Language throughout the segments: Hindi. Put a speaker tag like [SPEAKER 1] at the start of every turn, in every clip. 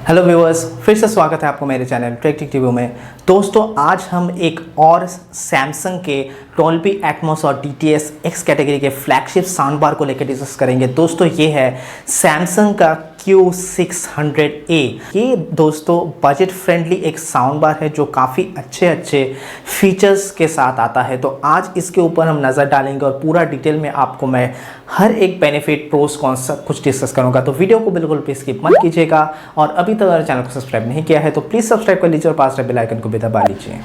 [SPEAKER 1] हेलो व्यूअर्स, फिर से स्वागत है आपको मेरे चैनल टेक रिव्यू में। दोस्तों, आज हम एक और सैमसंग के डॉल्बी एटमॉस और DTS X कैटेगरी के फ्लैगशिप साउंड बार को लेकर डिस्कस करेंगे। दोस्तों, ये है सैमसंग का Q600A। ये दोस्तों बजट फ्रेंडली एक साउंड बार है जो काफ़ी अच्छे फीचर्स के साथ आता है। तो आज इसके ऊपर हम नज़र डालेंगे और पूरा डिटेल में आपको मैं हर एक बेनिफिट, प्रोस, कॉन्स सब कुछ डिस्कस करूंगा। तो वीडियो को बिल्कुल भी स्किप मत कीजिएगा और अभी तक अगर चैनल को सब्सक्राइब नहीं किया है तो प्लीज़ सब्सक्राइब कर लीजिए और पास बेल आइकन को भी दबा लीजिए।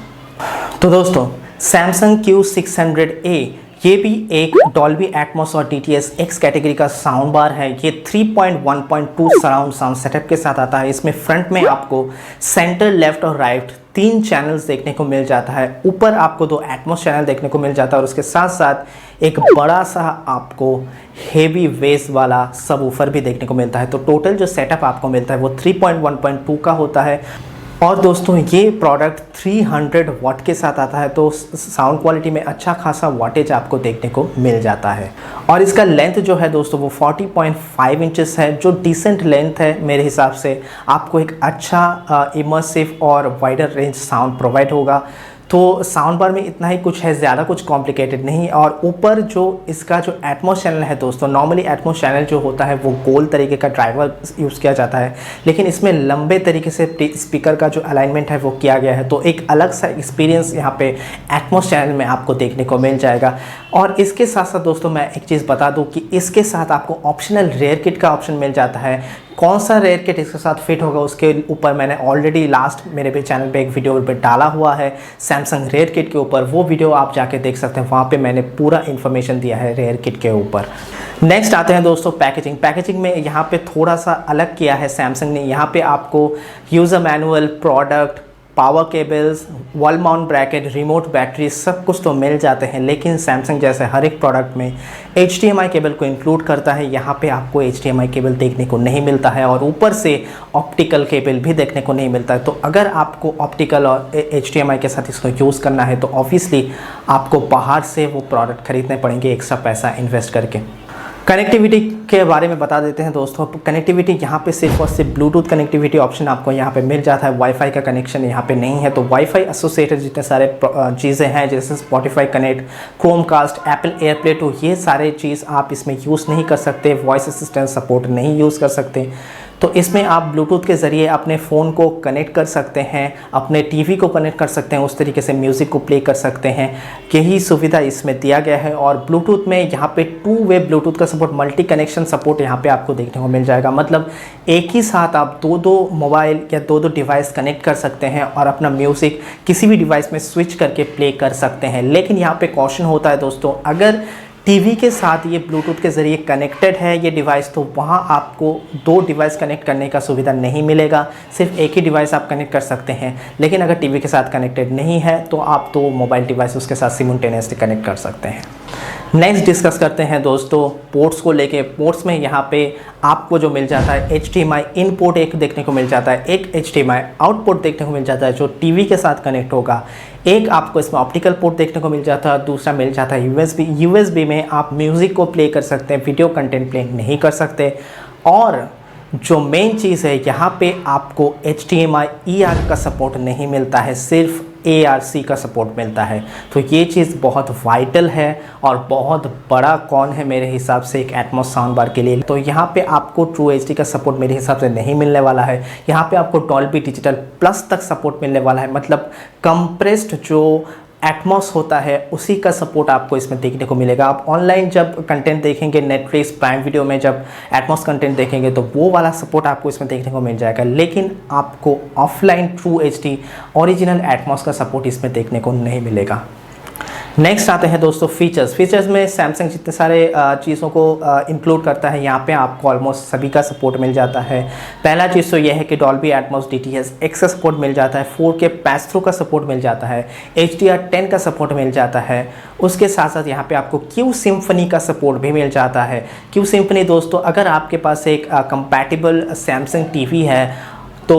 [SPEAKER 1] तो दोस्तों, सैमसंग Q600A ये भी एक डॉल्बी एटमॉस और DTS X कैटेगरी का साउंड बार है। ये 3.1.2 सराउंड साउंड सेटअप के साथ आता है। इसमें फ्रंट में आपको सेंटर, लेफ्ट और राइट 3 चैनल्स देखने को मिल जाता है। ऊपर आपको 2 एटमॉस चैनल देखने को मिल जाता है और उसके साथ साथ एक बड़ा सा आपको हेवी बेस वाला सबवूफर भी देखने को मिलता है। तो टोटल जो सेटअप आपको मिलता है वो 3.1.2 का होता है। और दोस्तों, ये प्रोडक्ट 300 वाट के साथ आता है, तो साउंड क्वालिटी में अच्छा खासा वाटेज आपको देखने को मिल जाता है। और इसका लेंथ जो है दोस्तों वो 40.5 इंचेस है, जो डिसेंट लेंथ है मेरे हिसाब से। आपको एक अच्छा इमर्सिव और वाइडर रेंज साउंड प्रोवाइड होगा। तो साउंड बार में इतना ही कुछ है, ज़्यादा कुछ कॉम्प्लिकेटेड नहीं। और ऊपर जो इसका जो एटमॉस चैनल है दोस्तों, नॉर्मली एटमॉस चैनल जो होता है वो गोल तरीके का ड्राइवर यूज़ किया जाता है, लेकिन इसमें लंबे तरीके से स्पीकर का जो अलाइनमेंट है वो किया गया है। तो एक अलग सा एक्सपीरियंस यहाँ पे एटमॉस चैनल में आपको देखने को मिल जाएगा। और इसके साथ साथ दोस्तों मैं एक चीज़ बता दूँ कि इसके साथ आपको ऑप्शनल रेयर किट का ऑप्शन मिल जाता है। कौन सा रेयर किट इसके साथ फिट होगा उसके ऊपर मैंने ऑलरेडी लास्ट मेरे भी चैनल पे एक वीडियो पे डाला हुआ है सैमसंग रेयर किट के ऊपर। वो वीडियो आप जाके देख सकते हैं, वहाँ पे मैंने पूरा इन्फॉर्मेशन दिया है रेयर किट के ऊपर। नेक्स्ट आते हैं दोस्तों पैकेजिंग में यहाँ पे थोड़ा सा अलग किया है सैमसंग ने। यहाँ पे आपको user manual, product, power cables, wall mount bracket, remote battery सब कुछ तो मिल जाते हैं, लेकिन सैमसंग जैसे हर एक प्रोडक्ट में HDMI केबल को इंक्लूड करता है। यहाँ पे आपको HDMI केबल देखने को नहीं मिलता है और ऊपर से ऑप्टिकल केबल भी देखने को नहीं मिलता है। तो अगर आपको ऑप्टिकल और HDMI के साथ इसको यूज़ करना है तो ऑब्वियसली आपको बाहर से वो प्रोडक्ट खरीदने पड़ेंगे एक्स्ट्रा पैसा इन्वेस्ट करके। कनेक्टिविटी के बारे में बता देते हैं दोस्तों। कनेक्टिविटी यहाँ पे सिर्फ और सिर्फ ब्लूटूथ कनेक्टिविटी ऑप्शन आपको यहाँ पे मिल जाता है। वाईफाई का कनेक्शन यहाँ पे नहीं है। तो वाईफाई एसोसिएटेड जितने सारे चीज़ें हैं जैसे Spotify Connect, Chromecast, Apple AirPlay two, ये सारे चीज़ आप इसमें यूज़ नहीं कर सकते। वॉइस असिस्टेंट सपोर्ट नहीं यूज़ कर सकते। तो इसमें आप ब्लूटूथ के ज़रिए अपने फ़ोन को कनेक्ट कर सकते हैं, अपने टीवी को कनेक्ट कर सकते हैं, उस तरीके से म्यूज़िक को प्ले कर सकते हैं। यही सुविधा इसमें दिया गया है। और ब्लूटूथ में यहाँ पे 2 वे ब्लूटूथ का सपोर्ट, मल्टी कनेक्शन सपोर्ट यहाँ पे आपको देखने को मिल जाएगा। मतलब एक ही साथ आप 2 मोबाइल या 2 डिवाइस कनेक्ट कर सकते हैं और अपना म्यूज़िक किसी भी डिवाइस में स्विच करके प्ले कर सकते हैं। लेकिन यहाँ पे कॉशन होता है दोस्तों, अगर टीवी के साथ ये ब्लूटूथ के ज़रिए कनेक्टेड है ये डिवाइस, तो वहाँ आपको 2 डिवाइस कनेक्ट करने का सुविधा नहीं मिलेगा। सिर्फ एक ही डिवाइस आप कनेक्ट कर सकते हैं। लेकिन अगर टीवी के साथ कनेक्टेड नहीं है तो आप 2 मोबाइल डिवाइस उसके साथ सिमुलटेनियसली कनेक्ट कर सकते हैं। नेक्स्ट डिस्कस करते हैं दोस्तों पोर्ट्स को लेके। पोर्ट्स में यहाँ पे आपको जो मिल जाता है HDMI इन पोर्ट एक देखने को मिल जाता है, एक HDMI आउटपुट देखने को मिल जाता है जो टीवी के साथ कनेक्ट होगा। एक आपको इसमें ऑप्टिकल पोर्ट देखने को मिल जाता है, दूसरा मिल जाता है USB में आप म्यूज़िक को प्ले कर सकते हैं, वीडियो कंटेंट प्ले नहीं कर सकते। और जो मेन चीज़ है यहाँ पे आपको HDMI ER का सपोर्ट नहीं मिलता है, सिर्फ ARC का सपोर्ट मिलता है। तो ये चीज़ बहुत वाइटल है और बहुत बड़ा कॉन है मेरे हिसाब से एक एटमॉस साउंड बार के लिए। तो यहाँ पे आपको ट्रू HD का सपोर्ट मेरे हिसाब से नहीं मिलने वाला है। यहाँ पे आपको डॉल्बी डिजिटल प्लस तक सपोर्ट मिलने वाला है। मतलब कंप्रेस्ड जो एटमॉस होता है उसी का सपोर्ट आपको इसमें देखने को मिलेगा। आप ऑनलाइन जब कंटेंट देखेंगे, नेटफ्लिक्स, प्राइम वीडियो में जब एटमॉस कंटेंट देखेंगे तो वो वाला सपोर्ट आपको इसमें देखने को मिल जाएगा। लेकिन आपको offline true HD original Atmos का सपोर्ट इसमें देखने को नहीं मिलेगा। नेक्स्ट आते हैं दोस्तों फीचर्स में सैमसंग जितने सारे चीज़ों को इंक्लूड करता है यहाँ पे आपको ऑलमोस्ट सभी का सपोर्ट मिल जाता है। पहला चीज़ तो यह है कि डॉल्बी एटमॉस DTS X का सपोर्ट मिल जाता है, 4K पैस थ्रू का सपोर्ट मिल जाता है, HDR10 का सपोर्ट मिल जाता है। उसके साथ साथ यहाँ पे आपको Q सिम्फनी का सपोर्ट भी मिल जाता है। Q सिम्फनी दोस्तों, अगर आपके पास एक कंपैटिबल सैमसंग टीवी है तो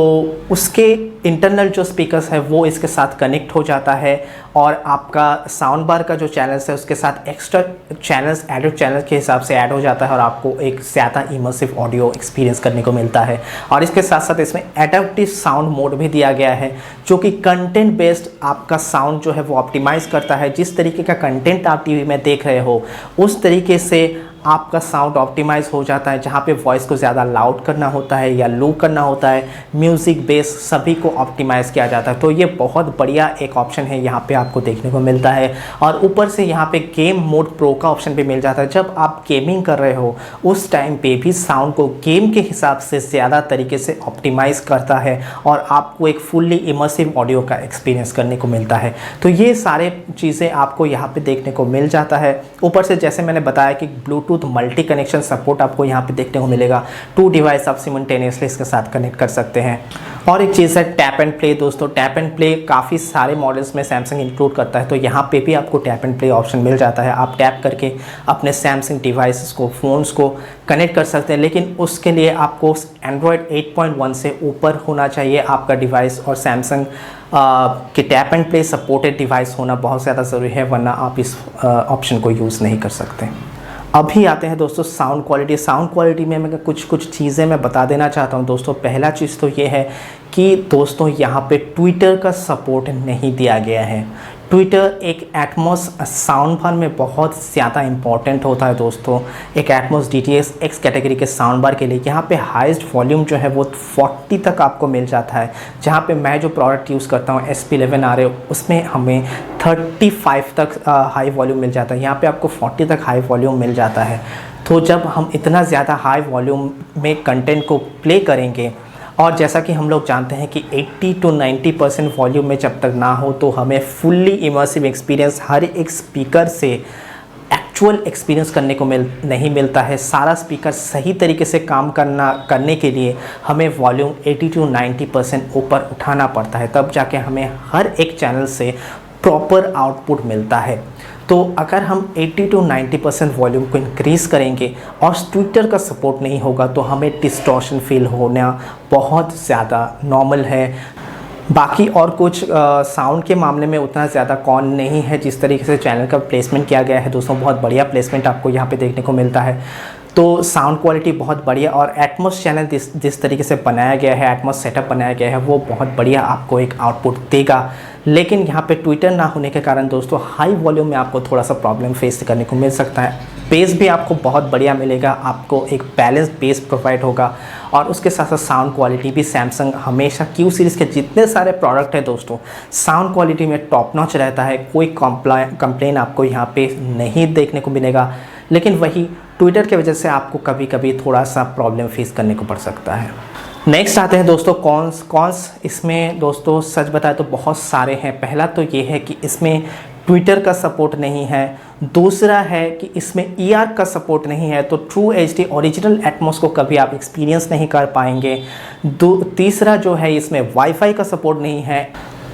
[SPEAKER 1] उसके इंटरनल जो स्पीकर्स है वो इसके साथ कनेक्ट हो जाता है और आपका साउंड बार का जो चैनल्स है उसके साथ एक्स्ट्रा चैनल्स एडेड चैनल्स के हिसाब से ऐड हो जाता है और आपको एक ज़्यादा इमर्सिव ऑडियो एक्सपीरियंस करने को मिलता है। और इसके साथ साथ इसमें एडेप्टिव साउंड मोड भी दिया गया है जो कि कंटेंट बेस्ड आपका साउंड जो है वो ऑप्टिमाइज करता है। जिस तरीके का कंटेंट आप टीवी में देख रहे हो उस तरीके से आपका साउंड ऑप्टिमाइज हो जाता है। जहाँ पे वॉइस को ज़्यादा लाउड करना होता है या लो करना होता है, म्यूज़िक बेस सभी को ऑप्टिमाइज़ किया जाता है। तो ये बहुत बढ़िया एक ऑप्शन है यहाँ पे आपको देखने को मिलता है। और ऊपर से यहाँ पे गेम मोड प्रो का ऑप्शन भी मिल जाता है। जब आप गेमिंग कर रहे हो उस टाइम पे भी साउंड को गेम के हिसाब से ज़्यादा तरीके से ऑप्टिमाइज़ करता है और आपको एक फुल्ली इमर्सिव ऑडियो का एक्सपीरियंस करने को मिलता है। तो ये सारे चीज़ें आपको यहाँ पे देखने को मिल जाता है। ऊपर से जैसे मैंने बताया कि ब्लूटूथ मल्टी कनेक्शन सपोर्ट आपको यहाँ पे देखने को मिलेगा। 2 डिवाइस आप सिमल्टेनियसली इसके साथ कनेक्ट कर सकते हैं। और एक चीज़ है टैप एंड प्ले। दोस्तों टैप एंड प्ले काफ़ी सारे मॉडल्स में सैमसंग इंक्लूड करता है, तो यहाँ पे भी आपको टैप एंड प्ले ऑप्शन मिल जाता है। आप टैप करके अपने सैमसंग डिवाइसेस को, फ़ोन्स को कनेक्ट कर सकते हैं, लेकिन उसके लिए आपको एंड्रॉयड 8.1 से ऊपर होना चाहिए आपका डिवाइस और सैमसंग कि tap and play supported device होना बहुत ज़्यादा ज़रूरी है, वरना आप इस ऑप्शन को यूज़ नहीं कर सकते। अभी आते हैं दोस्तों साउंड क्वालिटी। साउंड क्वालिटी में मैं कुछ चीज़ें मैं बता देना चाहता हूं दोस्तों। पहला चीज़ तो ये है कि दोस्तों यहाँ पे ट्विटर का सपोर्ट नहीं दिया गया है। ट्विटर एक एटमॉस साउंड बार में बहुत ज़्यादा इंपॉर्टेंट होता है दोस्तों, एक एटमॉस DTS X कैटेगरी के साउंड बार के लिए। यहाँ पे हाईएस्ट वॉल्यूम जो है वो 40 तक आपको मिल जाता है, जहाँ पे मैं जो प्रोडक्ट यूज़ करता हूँ SP11 आ रहे हो उसमें हमें 35 तक हाई वॉल्यूम मिल जाता है। यहाँ पे आपको 40 तक हाई वॉल्यूम मिल जाता है। तो जब हम इतना ज़्यादा हाई वॉल्यूम में कंटेंट को प्ले करेंगे और जैसा कि हम लोग जानते हैं कि 80 to 90% वॉल्यूम में जब तक ना हो तो हमें फुल्ली इमर्सिव एक्सपीरियंस हर एक स्पीकर से एक्चुअल एक्सपीरियंस करने को नहीं मिलता है। सारा स्पीकर सही तरीके से काम करने के लिए हमें वॉल्यूम 80 to 90% ऊपर उठाना पड़ता है, तब जाके हमें हर एक चैनल से प्रॉपर आउटपुट मिलता है। तो अगर हम 80 to 90% वॉल्यूम को इंक्रीज़ करेंगे और ट्विटर का सपोर्ट नहीं होगा तो हमें डिस्टॉर्शन फील होना बहुत ज़्यादा नॉर्मल है। बाकी और कुछ साउंड के मामले में उतना ज़्यादा कौन नहीं है। जिस तरीके से चैनल का प्लेसमेंट किया गया है दोस्तों, बहुत बढ़िया प्लेसमेंट आपको यहाँ पे देखने को मिलता है। तो साउंड क्वालिटी बहुत बढ़िया और एटमॉस चैनल जिस तरीके से बनाया गया है, एटमॉस सेटअप बनाया गया है, वो बहुत बढ़िया आपको एक आउटपुट देगा। लेकिन यहाँ पे ट्विटर ना होने के कारण दोस्तों हाई वॉल्यूम में आपको थोड़ा सा प्रॉब्लम फेस करने को मिल सकता है। बेस भी आपको बहुत बढ़िया मिलेगा, आपको एक बैलेंस बेस प्रोवाइड होगा और उसके साथ साथ साउंड क्वालिटी भी सैमसंग हमेशा Q सीरीज़ के जितने सारे प्रोडक्ट हैं दोस्तों, साउंड क्वालिटी में टॉप नॉच रहता है। कोई कंप्लेन आपको यहाँ पे नहीं देखने को मिलेगा। लेकिन वही ट्विटर की वजह से आपको कभी कभी थोड़ा सा प्रॉब्लम फेस करने को पड़ सकता है। नेक्स्ट आते हैं दोस्तों कॉन्स। इसमें दोस्तों सच बताए तो बहुत सारे हैं। पहला तो ये है कि इसमें ट्विटर का सपोर्ट नहीं है। दूसरा है कि इसमें ER का सपोर्ट नहीं है, तो ट्रू HD ओरिजिनल एटमॉस को कभी आप एक्सपीरियंस नहीं कर पाएंगे। तीसरा जो है इसमें वाईफाई का सपोर्ट नहीं है,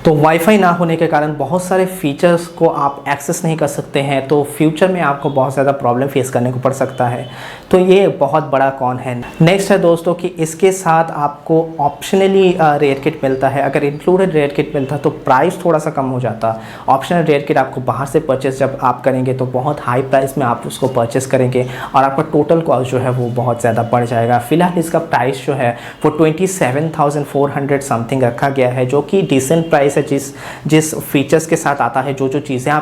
[SPEAKER 1] तो वाईफाई ना होने के कारण बहुत सारे फीचर्स को आप एक्सेस नहीं कर सकते हैं, तो फ्यूचर में आपको बहुत ज़्यादा प्रॉब्लम फेस करने को पड़ सकता है। तो ये बहुत बड़ा कॉन है। नेक्स्ट है दोस्तों कि इसके साथ आपको ऑप्शनली रेयर किट मिलता है। अगर इंक्लूडेड रेयर किट मिलता तो प्राइस थोड़ा सा कम हो जाता। ऑप्शनल रेयर किट आपको बाहर से परचेस जब आप करेंगे तो बहुत हाई प्राइस में आप उसको परचेस करेंगे और आपका टोटल कॉस्ट जो है वो बहुत ज़्यादा बढ़ जाएगा। फिलहाल इसका प्राइस जो है वो 27,400 समथिंग रखा गया है, जो कि डिसेंट प्राइस है। जिस फीचर्स के साथ आता है, जो चीज़ें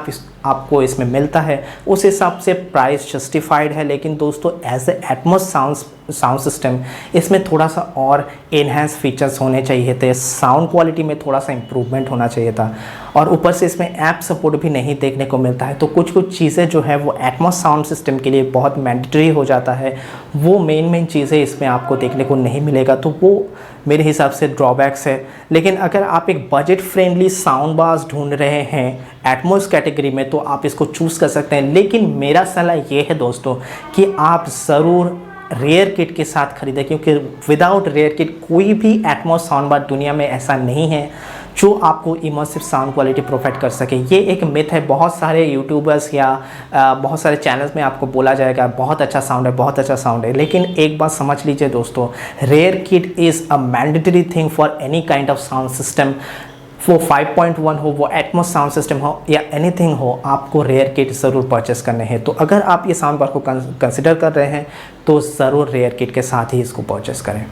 [SPEAKER 1] आपको इसमें मिलता है, उस हिसाब से प्राइस जस्टिफाइड है। लेकिन दोस्तों as a Atmos sound system इसमें थोड़ा सा और एनहेंस फीचर्स होने चाहिए थे। साउंड क्वालिटी में थोड़ा सा इम्प्रूवमेंट होना चाहिए था और ऊपर से इसमें ऐप सपोर्ट भी नहीं देखने को मिलता है। तो कुछ चीज़ें जो है वो एटमॉस साउंड सिस्टम के लिए बहुत मैंडेटरी हो जाता है। वो मेन चीज़ें इसमें आपको देखने को नहीं मिलेगा, तो वो मेरे हिसाब से ड्रॉबैक्स है। लेकिन अगर आप एक बजट फ्रेंडली साउंड बार्स ढूंढ रहे हैं एटमॉस कैटेगरी में तो आप इसको चूज़ कर सकते हैं। लेकिन मेरा सलाह ये है दोस्तों कि आप ज़रूर रेयर किट के साथ ख़रीदें, क्योंकि विदाउट रेयर किट कोई भी एटमॉस साउंड बार दुनिया में ऐसा नहीं है जो आपको इमर्सिव साउंड क्वालिटी प्रोवाइड कर सके। ये एक मिथ है, बहुत सारे यूट्यूबर्स या बहुत सारे चैनल्स में आपको बोला जाएगा बहुत अच्छा साउंड है, बहुत अच्छा साउंड है, लेकिन एक बात समझ लीजिए दोस्तों, rear kit is a mandatory thing for any kind of sound system. वो 5.1 हो, वो एटमॉस साउंड सिस्टम हो या एनीथिंग हो, आपको रेयर किट ज़रूर परचेस करने हैं। तो अगर आप ये साउंड बार को कंसिडर कर रहे हैं तो ज़रूर रेयर किट के साथ ही इसको परचेस करें।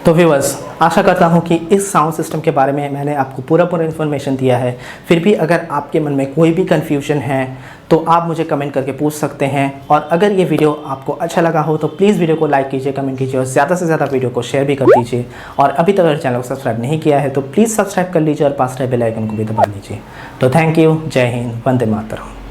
[SPEAKER 1] तो व्यूअर्स, आशा करता हूँ कि इस साउंड सिस्टम के बारे में मैंने आपको पूरा इन्फॉर्मेशन दिया है। फिर भी अगर आपके मन में कोई भी कन्फ्यूजन है तो आप मुझे कमेंट करके पूछ सकते हैं। और अगर ये वीडियो आपको अच्छा लगा हो तो प्लीज़ वीडियो को लाइक कीजिए, कमेंट कीजिए और ज़्यादा से ज़्यादा वीडियो को शेयर भी कर दीजिए। और अभी तक अगर चैनल को सब्सक्राइब नहीं किया है तो प्लीज़ सब्सक्राइब कर लीजिए और पास बेल आइकन को भी दबा लीजिए। तो थैंक यू, जय हिंद, वंदे मातरम।